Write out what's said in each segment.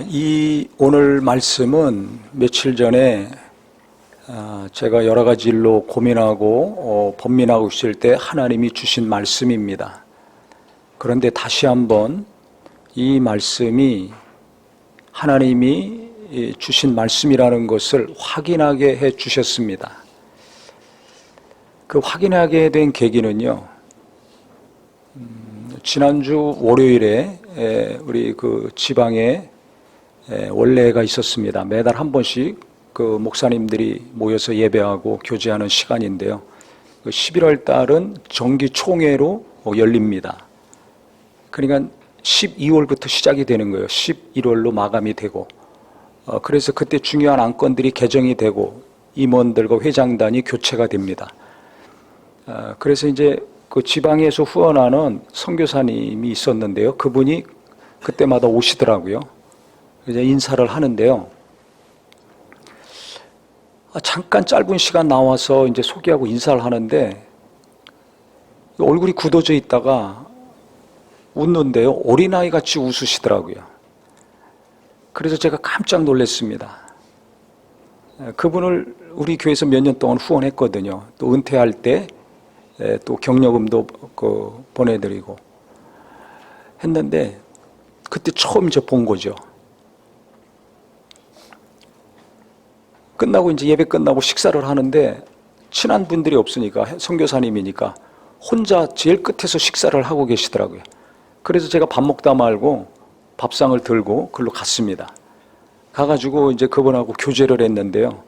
이 오늘 말씀은 며칠 전에 제가 여러 가지 일로 고민하고 번민하고 있을 때 하나님이 주신 말씀입니다. 그런데 다시 한번 이 말씀이 하나님이 주신 말씀이라는 것을 확인하게 해 주셨습니다. 그 확인하게 된 계기는요, 지난주 월요일에 우리 그 지방에 원례가 있었습니다. 매달 한 번씩 그 목사님들이 모여서 예배하고 교제하는 시간인데요. 11월 달은 정기 총회로 열립니다. 그러니까 12월부터 시작이 되는 거예요. 11월로 마감이 되고, 그래서 그때 중요한 안건들이 개정이 되고 임원들과 회장단이 교체가 됩니다. 그래서 이제 그 지방에서 후원하는 선교사님이 있었는데요. 그분이 그때마다 오시더라고요. 이제 인사를 하는데요. 잠깐 짧은 시간 나와서 이제 소개하고 인사를 하는데 얼굴이 굳어져 있다가 웃는데요. 어린아이 같이 웃으시더라고요. 그래서 제가 깜짝 놀랐습니다. 그분을 우리 교회에서 몇 년 동안 후원했거든요. 또 은퇴할 때 또 격려금도 보내드리고 했는데 그때 처음 이제 본 거죠. 끝나고 이제 예배 끝나고 식사를 하는데 친한 분들이 없으니까 선교사님이니까 혼자 제일 끝에서 식사를 하고 계시더라고요. 그래서 제가 밥 먹다 말고 밥상을 들고 글로 갔습니다. 가가지고 이제 그분하고 교제를 했는데요.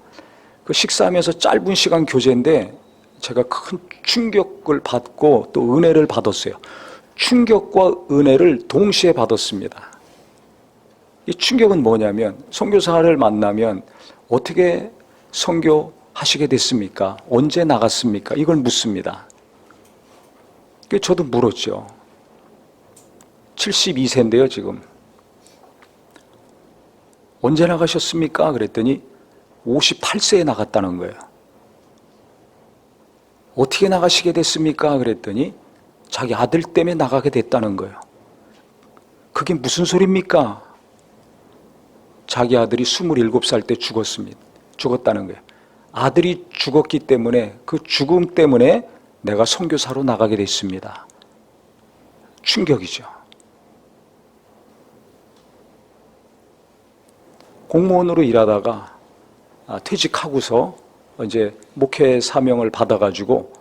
그 식사하면서 짧은 시간 교제인데 제가 큰 충격을 받고 또 은혜를 받았어요. 충격과 은혜를 동시에 받았습니다. 이 충격은 뭐냐면 선교사를 만나면 어떻게 선교하시게 됐습니까? 언제 나갔습니까? 이걸 묻습니다. 저도 물었죠. 72세인데요 지금. 언제 나가셨습니까? 그랬더니 58세에 나갔다는 거예요. 어떻게 나가시게 됐습니까? 그랬더니 자기 아들 때문에 나가게 됐다는 거예요. 그게 무슨 소리입니까? 자기 아들이 27살 때 죽었다는 거예요. 아들이 죽었기 때문에 그 죽음 때문에 내가 선교사로 나가게 됐습니다. 충격이죠. 공무원으로 일하다가 퇴직하고서 이제 목회 사명을 받아가지고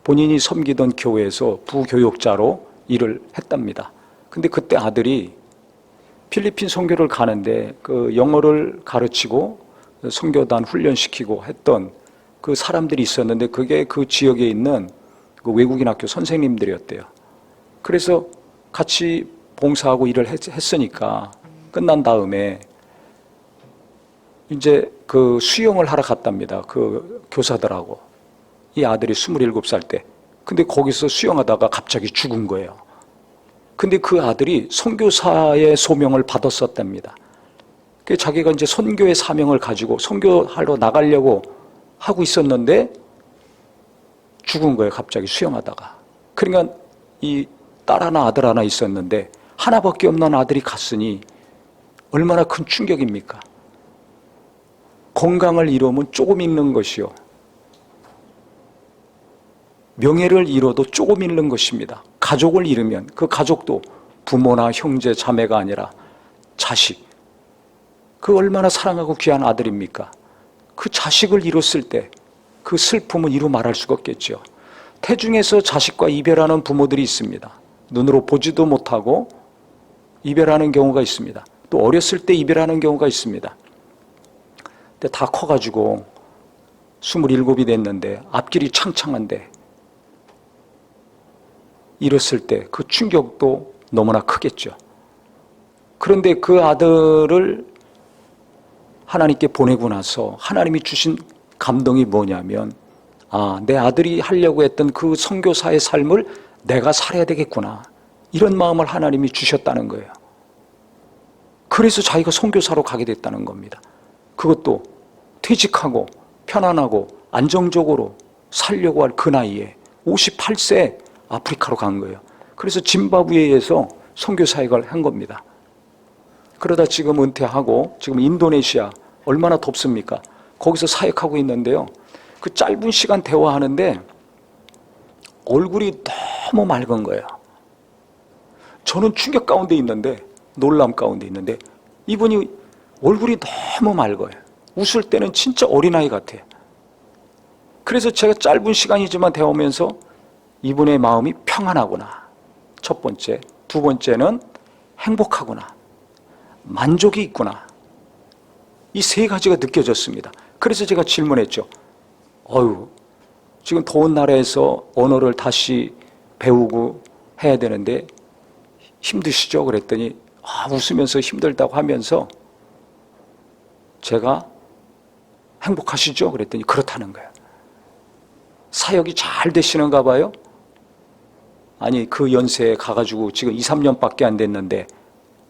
본인이 섬기던 교회에서 부교육자로 일을 했답니다. 근데 그때 아들이 필리핀 선교를 가는데 그 영어를 가르치고 선교단 훈련시키고 했던 그 사람들이 있었는데 그게 그 지역에 있는 그 외국인 학교 선생님들이었대요. 그래서 같이 봉사하고 일을 했으니까 끝난 다음에 이제 그 수영을 하러 갔답니다. 그 교사들하고. 이 아들이 27살 때. 근데 거기서 수영하다가 갑자기 죽은 거예요. 근데 그 아들이 선교사의 소명을 받았었답니다. 그래서 자기가 이제 선교의 사명을 가지고 선교하러 나가려고 하고 있었는데 죽은 거예요. 갑자기 수영하다가. 그러니까 이 딸 하나 아들 하나 있었는데 하나밖에 없는 아들이 갔으니 얼마나 큰 충격입니까? 건강을 잃으면 조금 잃는 것이요. 명예를 잃어도 조금 잃는 것입니다. 가족을 잃으면 그 가족도 부모나 형제, 자매가 아니라 자식. 그 얼마나 사랑하고 귀한 아들입니까? 그 자식을 잃었을 때 그 슬픔은 이루 말할 수가 없겠죠. 태중에서 자식과 이별하는 부모들이 있습니다. 눈으로 보지도 못하고 이별하는 경우가 있습니다. 또 어렸을 때 이별하는 경우가 있습니다. 근데 다 커가지고 27이 됐는데 앞길이 창창한데 잃었을 때 그 충격도 너무나 크겠죠. 그런데 그 아들을 하나님께 보내고 나서 하나님이 주신 감동이 뭐냐면 내 아들이 하려고 했던 그 선교사의 삶을 내가 살아야 되겠구나. 이런 마음을 하나님이 주셨다는 거예요. 그래서 자기가 선교사로 가게 됐다는 겁니다. 그것도 퇴직하고 편안하고 안정적으로 살려고 할 그 나이에 58세 아프리카로 간 거예요. 그래서 짐바브웨에서 선교 사역을 한 겁니다. 그러다 지금 은퇴하고 지금 인도네시아 얼마나 덥습니까? 거기서 사역하고 있는데요. 그 짧은 시간 대화하는데 얼굴이 너무 맑은 거예요. 저는 충격 가운데 있는데, 놀람 가운데 있는데 이분이 얼굴이 너무 맑아요. 웃을 때는 진짜 어린아이 같아요. 그래서 제가 짧은 시간이지만 대화하면서 이분의 마음이 평안하구나. 첫 번째. 두 번째는 행복하구나. 만족이 있구나. 이 세 가지가 느껴졌습니다. 그래서 제가 질문했죠. 지금 더운 나라에서 언어를 다시 배우고 해야 되는데 힘드시죠? 그랬더니 웃으면서 힘들다고 하면서 제가 행복하시죠? 그랬더니 그렇다는 거예요. 사역이 잘 되시는가 봐요? 아니 그 연세에 가가지고 지금 2, 3년밖에 안 됐는데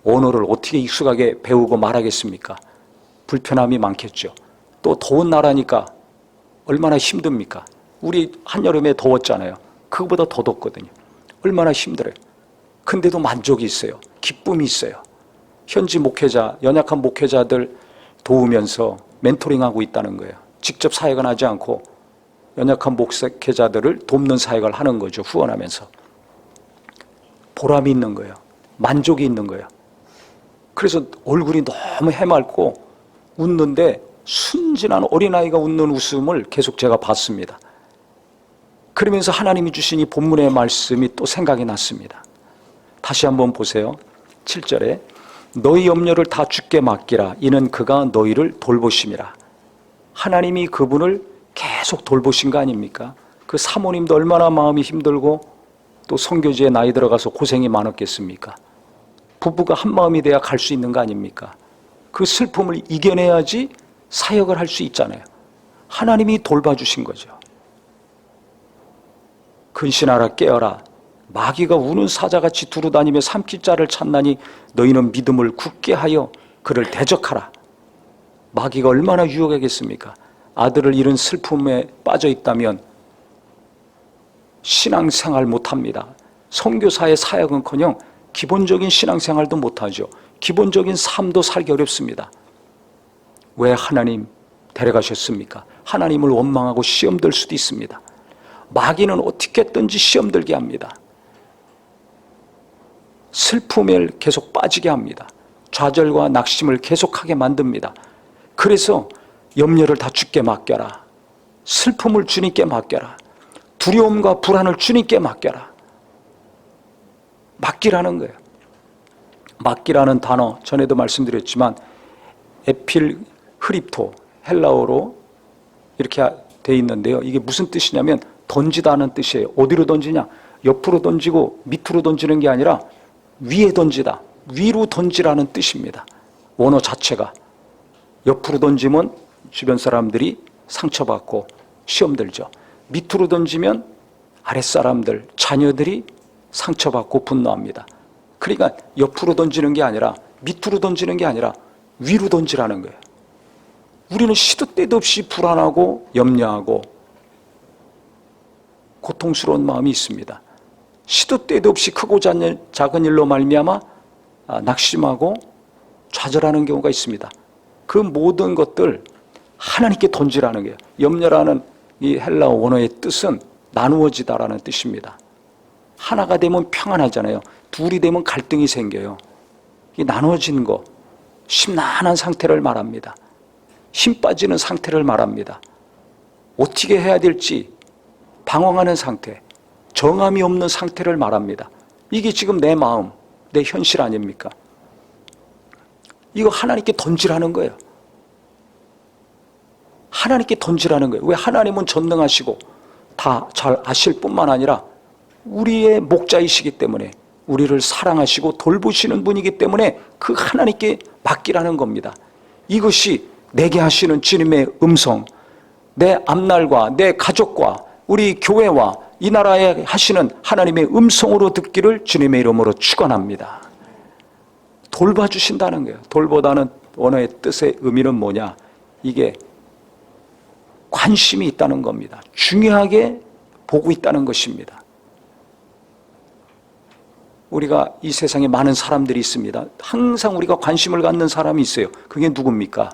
언어를 어떻게 익숙하게 배우고 말하겠습니까? 불편함이 많겠죠. 또 더운 나라니까 얼마나 힘듭니까? 우리 한여름에 더웠잖아요. 그거보다 더 덥거든요. 얼마나 힘들어요. 근데도 만족이 있어요. 기쁨이 있어요. 현지 목회자, 연약한 목회자들 도우면서 멘토링하고 있다는 거예요. 직접 사역은 하지 않고 연약한 목회자들을 돕는 사역을 하는 거죠. 후원하면서. 보람이 있는 거예요. 만족이 있는 거예요. 그래서 얼굴이 너무 해맑고 웃는데 순진한 어린아이가 웃는 웃음을 계속 제가 봤습니다. 그러면서 하나님이 주신 이 본문의 말씀이 또 생각이 났습니다. 다시 한번 보세요. 7절에 너희 염려를 다 주께 맡기라. 이는 그가 너희를 돌보심이라. 하나님이 그분을 계속 돌보신 거 아닙니까? 그 사모님도 얼마나 마음이 힘들고 또 선교지에 나이 들어가서 고생이 많았겠습니까? 부부가 한 마음이 돼야 갈 수 있는 거 아닙니까? 그 슬픔을 이겨내야지 사역을 할 수 있잖아요. 하나님이 돌봐주신 거죠. 근신하라 깨어라. 마귀가 우는 사자같이 두루다니며 삼킬 자를 찾나니 너희는 믿음을 굳게 하여 그를 대적하라. 마귀가 얼마나 유혹하겠습니까? 아들을 잃은 슬픔에 빠져 있다면 신앙생활 못합니다. 선교사의 사역은커녕 기본적인 신앙생활도 못하죠. 기본적인 삶도 살기 어렵습니다. 왜 하나님 데려가셨습니까? 하나님을 원망하고 시험 들 수도 있습니다. 마귀는 어떻게 했든지 시험 들게 합니다. 슬픔에 계속 빠지게 합니다. 좌절과 낙심을 계속하게 만듭니다. 그래서 염려를 다 주께 맡겨라. 슬픔을 주님께 맡겨라. 두려움과 불안을 주님께 맡겨라. 맡기라는 거예요. 맡기라는 단어 전에도 말씀드렸지만 에필 흐립토 헬라어로 이렇게 돼 있는데요. 이게 무슨 뜻이냐면 던지다는 뜻이에요. 어디로 던지냐? 옆으로 던지고 밑으로 던지는 게 아니라 위에 던지다. 위로 던지라는 뜻입니다. 원어 자체가. 옆으로 던지면 주변 사람들이 상처받고 시험 들죠. 밑으로 던지면 아랫사람들, 자녀들이 상처받고 분노합니다. 그러니까 옆으로 던지는 게 아니라 밑으로 던지는 게 아니라 위로 던지라는 거예요. 우리는 시도 때도 없이 불안하고 염려하고 고통스러운 마음이 있습니다. 시도 때도 없이 크고 작은 일로 말미암아 낙심하고 좌절하는 경우가 있습니다. 그 모든 것들 하나님께 던지라는 거예요. 염려라는 이 헬라어 원어의 뜻은 나누어지다라는 뜻입니다. 하나가 되면 평안하잖아요. 둘이 되면 갈등이 생겨요. 이 나누어진 거, 심란한 상태를 말합니다. 힘 빠지는 상태를 말합니다. 어떻게 해야 될지 방황하는 상태, 정함이 없는 상태를 말합니다. 이게 지금 내 마음, 내 현실 아닙니까? 이거 하나님께 던지라는 거예요. 하나님께 던지라는 거예요. 왜? 하나님은 전능하시고 다 잘 아실 뿐만 아니라 우리의 목자이시기 때문에 우리를 사랑하시고 돌보시는 분이기 때문에 그 하나님께 맡기라는 겁니다. 이것이 내게 하시는 주님의 음성, 내 앞날과 내 가족과 우리 교회와 이 나라에 하시는 하나님의 음성으로 듣기를 주님의 이름으로 축원합니다. 돌봐주신다는 거예요. 돌보다는 원어의 뜻의 의미는 뭐냐? 이게 관심이 있다는 겁니다. 중요하게 보고 있다는 것입니다. 우리가 이 세상에 많은 사람들이 있습니다. 항상 우리가 관심을 갖는 사람이 있어요. 그게 누굽니까?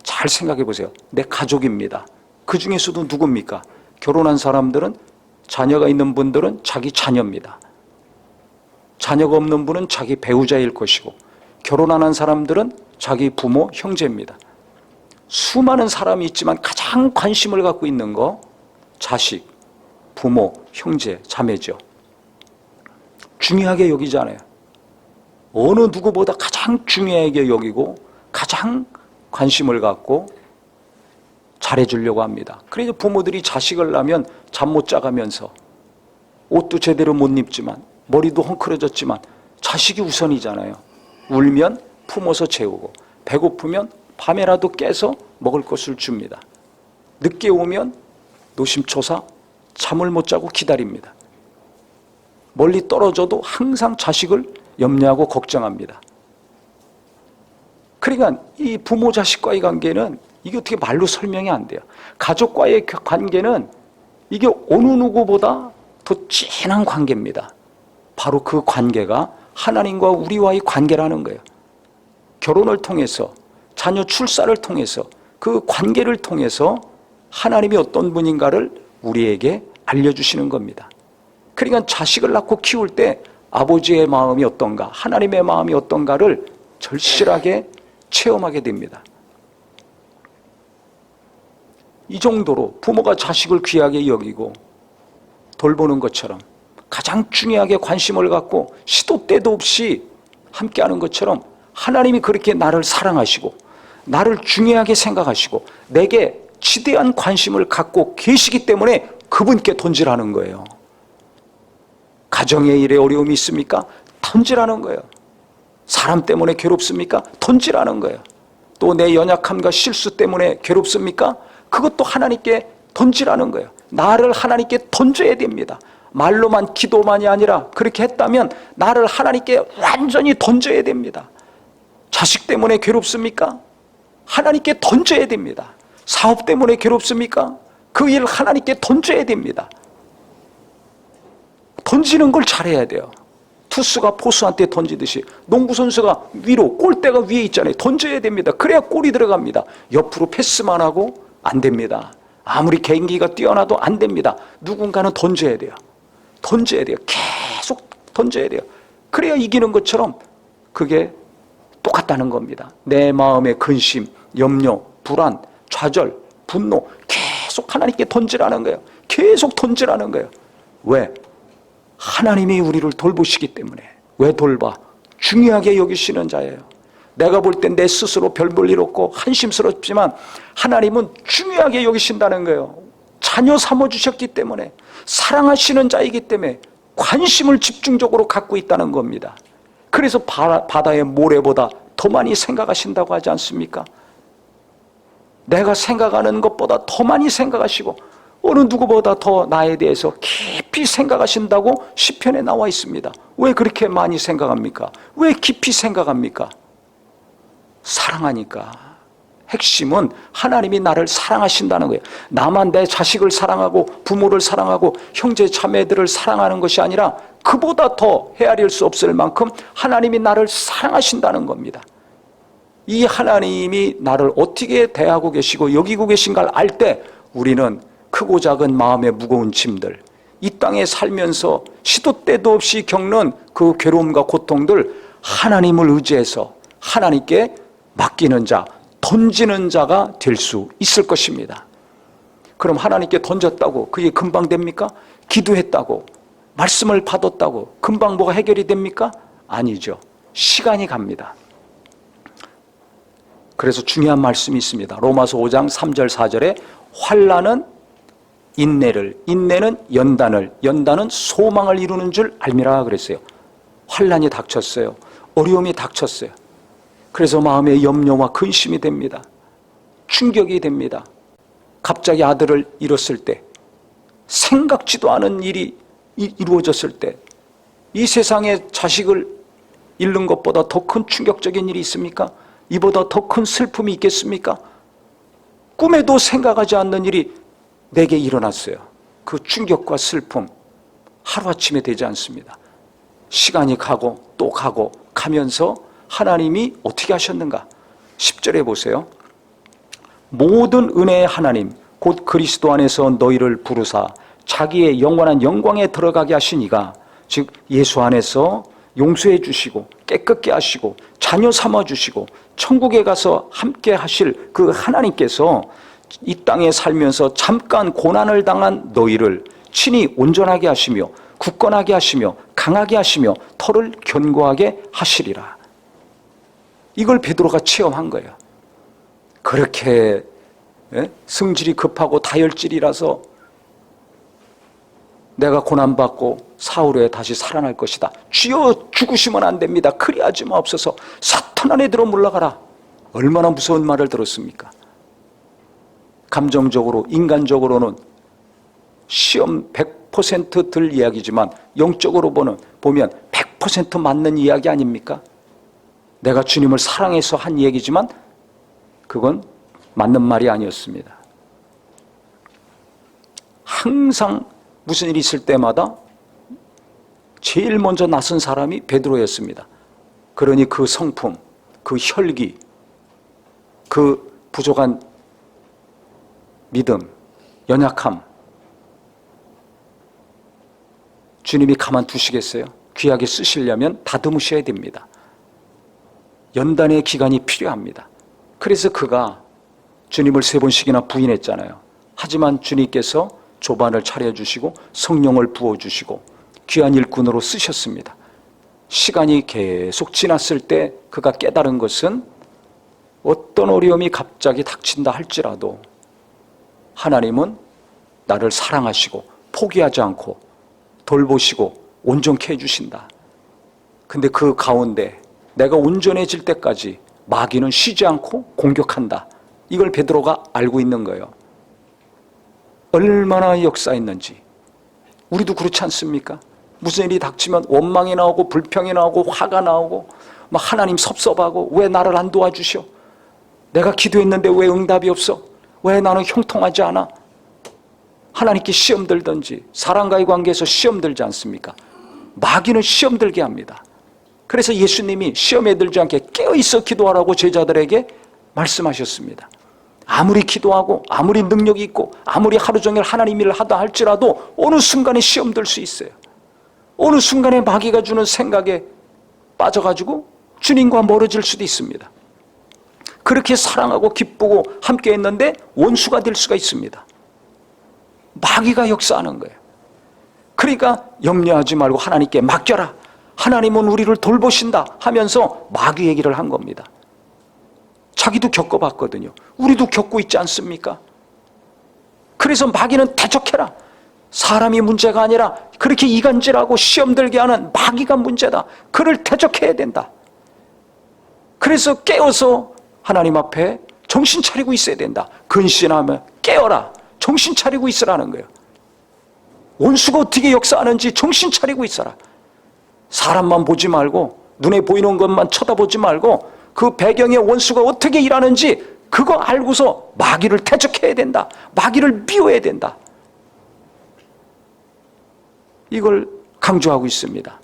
잘 생각해 보세요. 내 가족입니다. 그 중에서도 누굽니까? 결혼한 사람들은, 자녀가 있는 분들은 자기 자녀입니다. 자녀가 없는 분은 자기 배우자일 것이고, 결혼 안 한 사람들은 자기 부모, 형제입니다. 수많은 사람이 있지만 가장 관심을 갖고 있는 거 자식, 부모, 형제, 자매죠. 중요하게 여기잖아요. 어느 누구보다 가장 중요하게 여기고 가장 관심을 갖고 잘해주려고 합니다. 그래서 부모들이 자식을 낳으면 잠 못 자가면서 옷도 제대로 못 입지만 머리도 헝클어졌지만 자식이 우선이잖아요. 울면 품어서 재우고 배고프면 밤에라도 깨서 먹을 것을 줍니다. 늦게 오면 노심초사 잠을 못 자고 기다립니다. 멀리 떨어져도 항상 자식을 염려하고 걱정합니다. 그러니까 이 부모 자식과의 관계는 이게 어떻게 말로 설명이 안 돼요. 가족과의 관계는 이게 어느 누구보다 더 진한 관계입니다. 바로 그 관계가 하나님과 우리와의 관계라는 거예요. 결혼을 통해서, 자녀 출산을 통해서, 그 관계를 통해서 하나님이 어떤 분인가를 우리에게 알려주시는 겁니다. 그러니까 자식을 낳고 키울 때 아버지의 마음이 어떤가, 하나님의 마음이 어떤가를 절실하게 체험하게 됩니다. 이 정도로 부모가 자식을 귀하게 여기고 돌보는 것처럼 가장 중요하게 관심을 갖고 시도 때도 없이 함께하는 것처럼 하나님이 그렇게 나를 사랑하시고 나를 중요하게 생각하시고 내게 지대한 관심을 갖고 계시기 때문에 그분께 던지라는 거예요. 가정의 일에 어려움이 있습니까? 던지라는 거예요. 사람 때문에 괴롭습니까? 던지라는 거예요. 또 내 연약함과 실수 때문에 괴롭습니까? 그것도 하나님께 던지라는 거예요. 나를 하나님께 던져야 됩니다. 말로만 기도만이 아니라 그렇게 했다면 나를 하나님께 완전히 던져야 됩니다. 자식 때문에 괴롭습니까? 하나님께 던져야 됩니다. 사업 때문에 괴롭습니까? 그 일 하나님께 던져야 됩니다. 던지는 걸 잘해야 돼요. 투수가 포수한테 던지듯이 농구선수가 위로, 골대가 위에 있잖아요. 던져야 됩니다. 그래야 골이 들어갑니다. 옆으로 패스만 하고 안 됩니다. 아무리 개인기가 뛰어나도 안 됩니다. 누군가는 던져야 돼요. 던져야 돼요. 계속 던져야 돼요. 그래야 이기는 것처럼 그게 똑같다는 겁니다. 내 마음의 근심, 염려, 불안, 좌절, 분노 계속 하나님께 던지라는 거예요. 계속 던지라는 거예요. 왜? 하나님이 우리를 돌보시기 때문에. 왜 돌봐? 중요하게 여기시는 자예요. 내가 볼 땐 내 스스로 별 볼 일 없고 한심스럽지만 하나님은 중요하게 여기신다는 거예요. 자녀 삼아주셨기 때문에, 사랑하시는 자이기 때문에 관심을 집중적으로 갖고 있다는 겁니다. 그래서 바다의 모래보다 더 많이 생각하신다고 하지 않습니까? 내가 생각하는 것보다 더 많이 생각하시고 어느 누구보다 더 나에 대해서 깊이 생각하신다고 시편에 나와 있습니다. 왜 그렇게 많이 생각합니까? 왜 깊이 생각합니까? 사랑하니까. 핵심은 하나님이 나를 사랑하신다는 거예요. 나만 내 자식을 사랑하고 부모를 사랑하고 형제 자매들을 사랑하는 것이 아니라 그보다 더 헤아릴 수 없을 만큼 하나님이 나를 사랑하신다는 겁니다. 이 하나님이 나를 어떻게 대하고 계시고 여기고 계신가를 알 때 우리는 크고 작은 마음의 무거운 짐들, 이 땅에 살면서 시도 때도 없이 겪는 그 괴로움과 고통들 하나님을 의지해서 하나님께 맡기는 자, 던지는 자가 될 수 있을 것입니다. 그럼 하나님께 던졌다고 그게 금방 됩니까? 기도했다고, 말씀을 받았다고 금방 뭐가 해결이 됩니까? 아니죠. 시간이 갑니다. 그래서 중요한 말씀이 있습니다. 로마서 5장 3절 4절에 환난은 인내를, 인내는 연단을, 연단은 소망을 이루는 줄 알미라 그랬어요. 환난이 닥쳤어요. 어려움이 닥쳤어요. 그래서 마음에 염려와 근심이 됩니다. 충격이 됩니다. 갑자기 아들을 잃었을 때, 생각지도 않은 일이 이루어졌을 때, 이 세상에 자식을 잃는 것보다 더 큰 충격적인 일이 있습니까? 이보다 더 큰 슬픔이 있겠습니까? 꿈에도 생각하지 않는 일이 내게 일어났어요. 그 충격과 슬픔, 하루아침에 되지 않습니다. 시간이 가고 또 가고 가면서 하나님이 어떻게 하셨는가? 10절에 보세요. 모든 은혜의 하나님 곧 그리스도 안에서 너희를 부르사 자기의 영원한 영광에 들어가게 하시니가, 즉 예수 안에서 용서해 주시고 깨끗게 하시고 자녀 삼아 주시고 천국에 가서 함께 하실 그 하나님께서 이 땅에 살면서 잠깐 고난을 당한 너희를 친히 온전하게 하시며 굳건하게 하시며 강하게 하시며 터를 견고하게 하시리라. 이걸 베드로가 체험한 거예요. 그렇게 성질이 급하고 다혈질이라서 내가 고난받고 사후에 다시 살아날 것이다. 주여 죽으시면 안 됩니다. 그리하지 마옵소서. 사탄 안에 들어 물러가라. 얼마나 무서운 말을 들었습니까? 감정적으로 인간적으로는 시험 100% 들 이야기지만 영적으로 보면 100% 맞는 이야기 아닙니까? 내가 주님을 사랑해서 한 얘기지만 그건 맞는 말이 아니었습니다. 항상 무슨 일이 있을 때마다 제일 먼저 나선 사람이 베드로였습니다. 그러니 그 성품, 그 혈기, 그 부족한 믿음, 연약함, 주님이 가만두시겠어요? 귀하게 쓰시려면 다듬으셔야 됩니다. 연단의 기간이 필요합니다. 그래서 그가 주님을 3번씩이나 부인했잖아요. 하지만 주님께서 조반을 차려주시고 성령을 부어주시고 귀한 일꾼으로 쓰셨습니다. 시간이 계속 지났을 때 그가 깨달은 것은 어떤 어려움이 갑자기 닥친다 할지라도 하나님은 나를 사랑하시고 포기하지 않고 돌보시고 온전케 해주신다. 근데 그 가운데 내가 온전해질 때까지 마귀는 쉬지 않고 공격한다. 이걸 베드로가 알고 있는 거예요. 얼마나 역사했는지. 우리도 그렇지 않습니까? 무슨 일이 닥치면 원망이 나오고 불평이 나오고 화가 나오고 막 하나님 섭섭하고 왜 나를 안 도와주셔? 내가 기도했는데 왜 응답이 없어? 왜 나는 형통하지 않아? 하나님께 시험 들든지 사람과의 관계에서 시험 들지 않습니까? 마귀는 시험 들게 합니다. 그래서 예수님이 시험에 들지 않게 깨어있어 기도하라고 제자들에게 말씀하셨습니다. 아무리 기도하고 아무리 능력이 있고 아무리 하루 종일 하나님 일을 하다 할지라도 어느 순간에 시험 들 수 있어요. 어느 순간에 마귀가 주는 생각에 빠져가지고 주님과 멀어질 수도 있습니다. 그렇게 사랑하고 기쁘고 함께 했는데 원수가 될 수가 있습니다. 마귀가 역사하는 거예요. 그러니까 염려하지 말고 하나님께 맡겨라. 하나님은 우리를 돌보신다 하면서 마귀 얘기를 한 겁니다. 자기도 겪어봤거든요. 우리도 겪고 있지 않습니까? 그래서 마귀는 대적해라. 사람이 문제가 아니라 그렇게 이간질하고 시험 들게 하는 마귀가 문제다. 그를 대적해야 된다. 그래서 깨어서 하나님 앞에 정신 차리고 있어야 된다. 근신하며 깨어라. 정신 차리고 있으라는 거예요. 원수가 어떻게 역사하는지 정신 차리고 있어라. 사람만 보지 말고 눈에 보이는 것만 쳐다보지 말고 그 배경의 원수가 어떻게 일하는지 그거 알고서 마귀를 대적해야 된다. 마귀를 미워해야 된다. 이걸 강조하고 있습니다.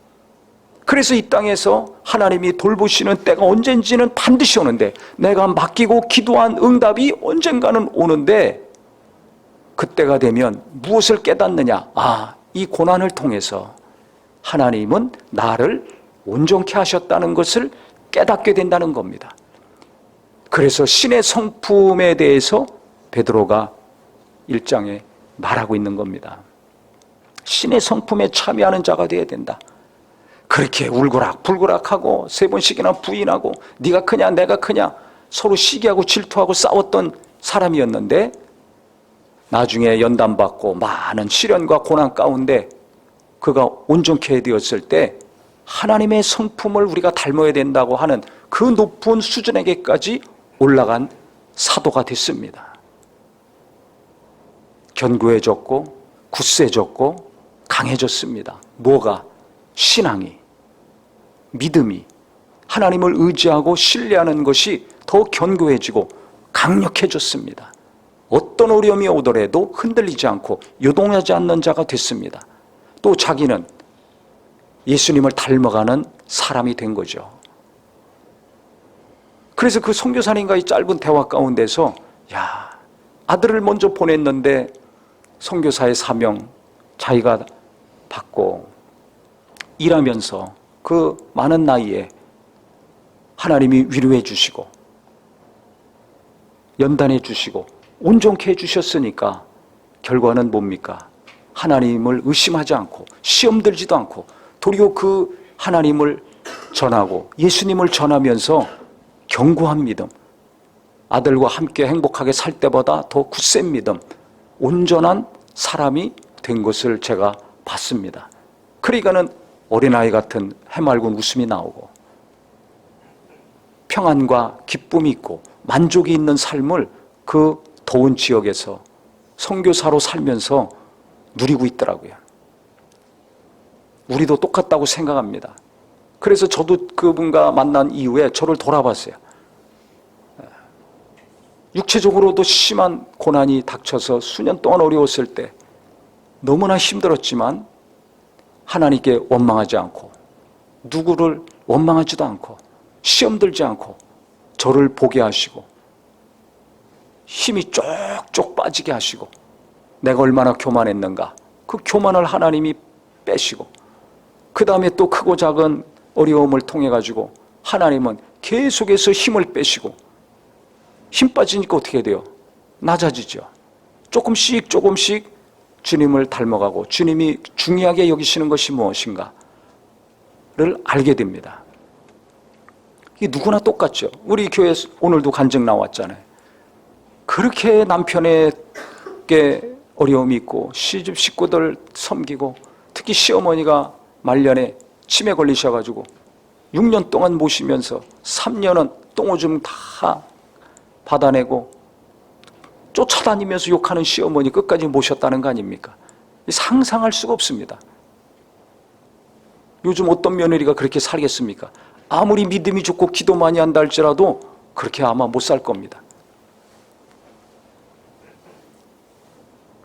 그래서 이 땅에서 하나님이 돌보시는 때가 언젠지는 반드시 오는데 내가 맡기고 기도한 응답이 언젠가는 오는데 그때가 되면 무엇을 깨닫느냐? 이 고난을 통해서 하나님은 나를 온전케 하셨다는 것을 깨닫게 된다는 겁니다. 그래서 신의 성품에 대해서 베드로가 1장에 말하고 있는 겁니다. 신의 성품에 참여하는 자가 되어야 된다. 그렇게 울고락불고락하고 3번씩이나 부인하고 네가 크냐 내가 크냐 서로 시기하고 질투하고 싸웠던 사람이었는데 나중에 연단받고 많은 시련과 고난 가운데 그가 온전케 되었을 때 하나님의 성품을 우리가 닮아야 된다고 하는 그 높은 수준에게까지 올라간 사도가 됐습니다. 견고해졌고 굳세졌고 강해졌습니다. 뭐가? 신앙이, 믿음이, 하나님을 의지하고 신뢰하는 것이 더 견고해지고 강력해졌습니다. 어떤 어려움이 오더라도 흔들리지 않고 요동하지 않는 자가 됐습니다. 또 자기는 예수님을 닮아가는 사람이 된 거죠. 그래서 그 선교사님과의 짧은 대화 가운데서 아들을 먼저 보냈는데 선교사의 사명 자기가 받고 일하면서 그 많은 나이에 하나님이 위로해 주시고 연단해 주시고 온전케 해 주셨으니까 결과는 뭡니까? 하나님을 의심하지 않고 시험 들지도 않고 도리어 그 하나님을 전하고 예수님을 전하면서 견고한 믿음, 아들과 함께 행복하게 살 때보다 더 굳센 믿음, 온전한 사람이 된 것을 제가 봤습니다. 그러니까는 어린아이 같은 해맑은 웃음이 나오고 평안과 기쁨이 있고 만족이 있는 삶을 그 더운 지역에서 선교사로 살면서 누리고 있더라고요. 우리도 똑같다고 생각합니다. 그래서 저도 그분과 만난 이후에 저를 돌아봤어요. 육체적으로도 심한 고난이 닥쳐서 수년 동안 어려웠을 때 너무나 힘들었지만 하나님께 원망하지 않고 누구를 원망하지도 않고 시험 들지 않고 저를 보게 하시고 힘이 쪽쪽 빠지게 하시고 내가 얼마나 교만했는가 그 교만을 하나님이 빼시고 그 다음에 또 크고 작은 어려움을 통해 가지고 하나님은 계속해서 힘을 빼시고 힘 빠지니까 어떻게 돼요? 낮아지죠. 조금씩 주님을 닮아가고 주님이 중요하게 여기시는 것이 무엇인가를 알게 됩니다. 이게 누구나 똑같죠. 우리 교회 오늘도 간증 나왔잖아요. 그렇게 남편에게 어려움이 있고 시집 식구들 섬기고 특히 시어머니가 말년에 치매 걸리셔가지고 6년 동안 모시면서 3년은 똥오줌 다 받아내고 쫓아다니면서 욕하는 시어머니 끝까지 모셨다는 거 아닙니까? 상상할 수가 없습니다. 요즘 어떤 며느리가 그렇게 살겠습니까? 아무리 믿음이 좋고 기도 많이 한다 할지라도 그렇게 아마 못 살 겁니다.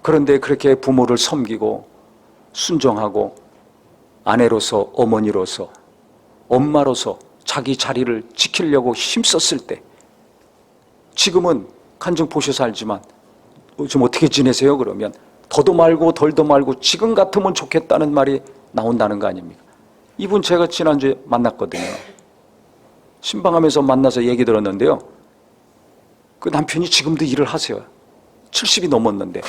그런데 그렇게 부모를 섬기고 순종하고 아내로서 어머니로서 엄마로서 자기 자리를 지키려고 힘썼을 때 지금은 간증 보셔서 알지만 좀 어떻게 지내세요? 그러면 더도 말고 덜도 말고 지금 같으면 좋겠다는 말이 나온다는 거 아닙니까? 이분 제가 지난주에 만났거든요. 신방하면서 만나서 얘기 들었는데요. 그 남편이 지금도 일을 하세요. 70이 넘었는데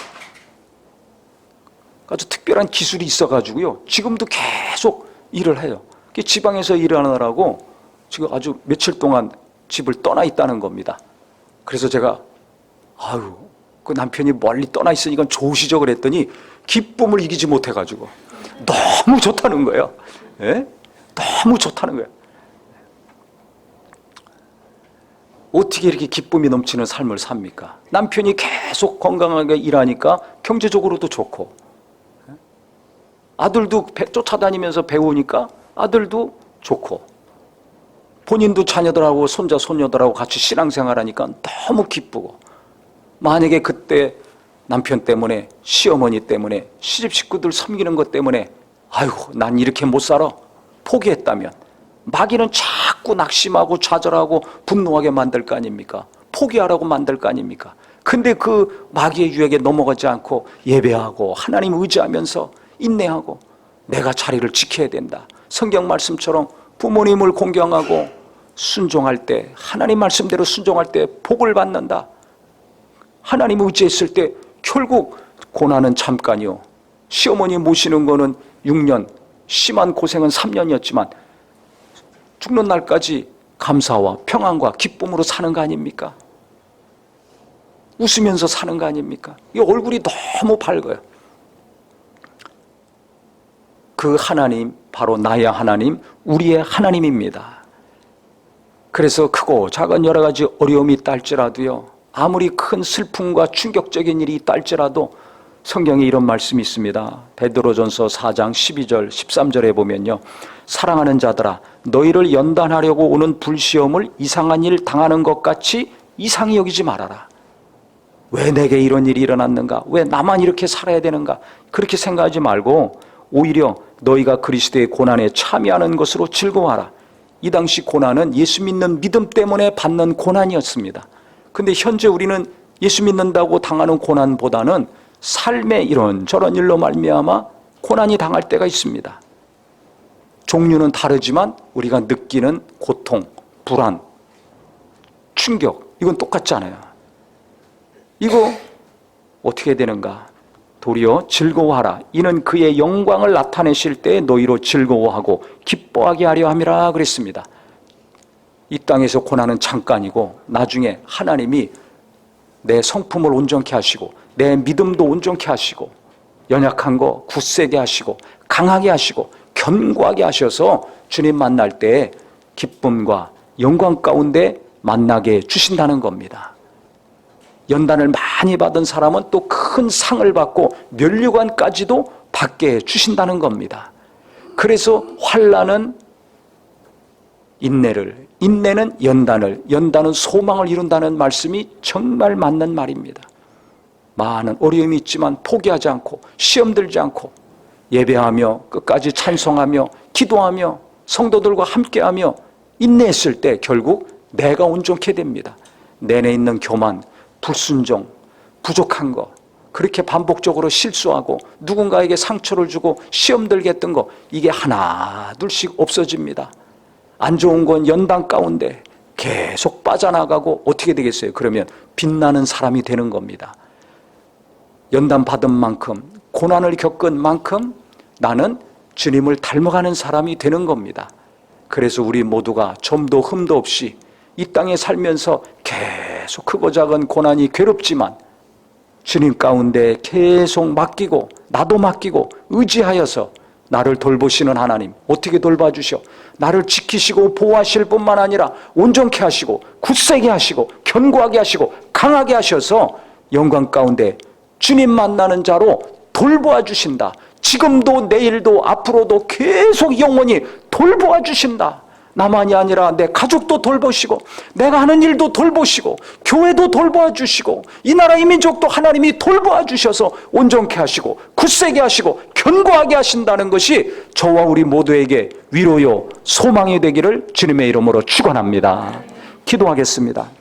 아주 특별한 기술이 있어가지고요. 지금도 계속 일을 해요. 지방에서 일하느라고 지금 아주 며칠 동안 집을 떠나 있다는 겁니다. 그래서 제가 그 남편이 멀리 떠나 있으니까 좋으시죠 그랬더니 기쁨을 이기지 못해가지고 너무 좋다는 거예요. 예? 너무 좋다는 거예요. 어떻게 이렇게 기쁨이 넘치는 삶을 삽니까? 남편이 계속 건강하게 일하니까 경제적으로도 좋고 아들도 쫓아다니면서 배우니까 아들도 좋고 본인도 자녀들하고 손자 손녀들하고 같이 신앙생활하니까 너무 기쁘고 만약에 그때 남편 때문에 시어머니 때문에 시집 식구들 섬기는 것 때문에 난 이렇게 못 살아 포기했다면 마귀는 자꾸 낙심하고 좌절하고 분노하게 만들 거 아닙니까? 포기하라고 만들 거 아닙니까? 근데 그 마귀의 유혹에 넘어가지 않고 예배하고 하나님 의지하면서 인내하고 내가 자리를 지켜야 된다. 성경 말씀처럼 부모님을 공경하고 순종할 때 하나님 말씀대로 순종할 때 복을 받는다. 하나님 의지했을 때 결국 고난은 잠깐이요. 시어머니 모시는 거는 6년, 심한 고생은 3년이었지만 죽는 날까지 감사와 평안과 기쁨으로 사는 거 아닙니까? 웃으면서 사는 거 아닙니까? 이 얼굴이 너무 밝아요. 그 하나님 바로 나의 하나님, 우리의 하나님입니다. 그래서 크고 작은 여러 가지 어려움이 있다 할지라도요, 아무리 큰 슬픔과 충격적인 일이 있다 할지라도 성경에 이런 말씀이 있습니다. 베드로전서 4장 12절 13절에 보면요, 사랑하는 자들아 너희를 연단하려고 오는 불시험을 이상한 일 당하는 것 같이 이상히 여기지 말아라. 왜 내게 이런 일이 일어났는가? 왜 나만 이렇게 살아야 되는가? 그렇게 생각하지 말고 오히려 너희가 그리스도의 고난에 참여하는 것으로 즐거워하라. 이 당시 고난은 예수 믿는 믿음 때문에 받는 고난이었습니다. 근데 현재 우리는 예수 믿는다고 당하는 고난보다는 삶의 이런저런 일로 말미암아 고난이 당할 때가 있습니다. 종류는 다르지만 우리가 느끼는 고통, 불안, 충격, 이건 똑같잖아요. 이거 어떻게 되는가? 도리어 즐거워하라. 이는 그의 영광을 나타내실 때 너희로 즐거워하고 기뻐하게 하려 함이라 그랬습니다. 이 땅에서 고난은 잠깐이고 나중에 하나님이 내 성품을 온전케 하시고 내 믿음도 온전케 하시고 연약한 거 굳세게 하시고 강하게 하시고 견고하게 하셔서 주님 만날 때 기쁨과 영광 가운데 만나게 주신다는 겁니다. 연단을 많이 받은 사람은 또 큰 상을 받고 면류관까지도 받게 주신다는 겁니다. 그래서 환난은 인내를, 인내는 연단을, 연단은 소망을 이룬다는 말씀이 정말 맞는 말입니다. 많은 어려움이 있지만 포기하지 않고 시험 들지 않고 예배하며 끝까지 찬송하며 기도하며 성도들과 함께하며 인내했을 때 결국 내가 온전케 됩니다. 내내 있는 교만, 불순종, 부족한 거, 그렇게 반복적으로 실수하고 누군가에게 상처를 주고 시험 들게 했던 거, 이게 하나 둘씩 없어집니다. 안 좋은 건 연단 가운데 계속 빠져나가고 어떻게 되겠어요? 그러면 빛나는 사람이 되는 겁니다. 연단 받은 만큼, 고난을 겪은 만큼 나는 주님을 닮아가는 사람이 되는 겁니다. 그래서 우리 모두가 점도 흠도 없이 이 땅에 살면서 계속 크고 작은 고난이 괴롭지만 주님 가운데 계속 맡기고 나도 맡기고 의지하여서 나를 돌보시는 하나님, 어떻게 돌봐주셔? 나를 지키시고 보호하실 뿐만 아니라 온전케 하시고 굳세게 하시고 견고하게 하시고 강하게 하셔서 영광 가운데 주님 만나는 자로 돌보아 주신다. 지금도 내일도 앞으로도 계속 영원히 돌보아 주신다. 나만이 아니라 내 가족도 돌보시고 내가 하는 일도 돌보시고 교회도 돌보아 주시고 이 나라 이 민족도 하나님이 돌보아 주셔서 온전케 하시고 굳세게 하시고 견고하게 하신다는 것이 저와 우리 모두에게 위로요 소망이 되기를 주님의 이름으로 축원합니다. 기도하겠습니다.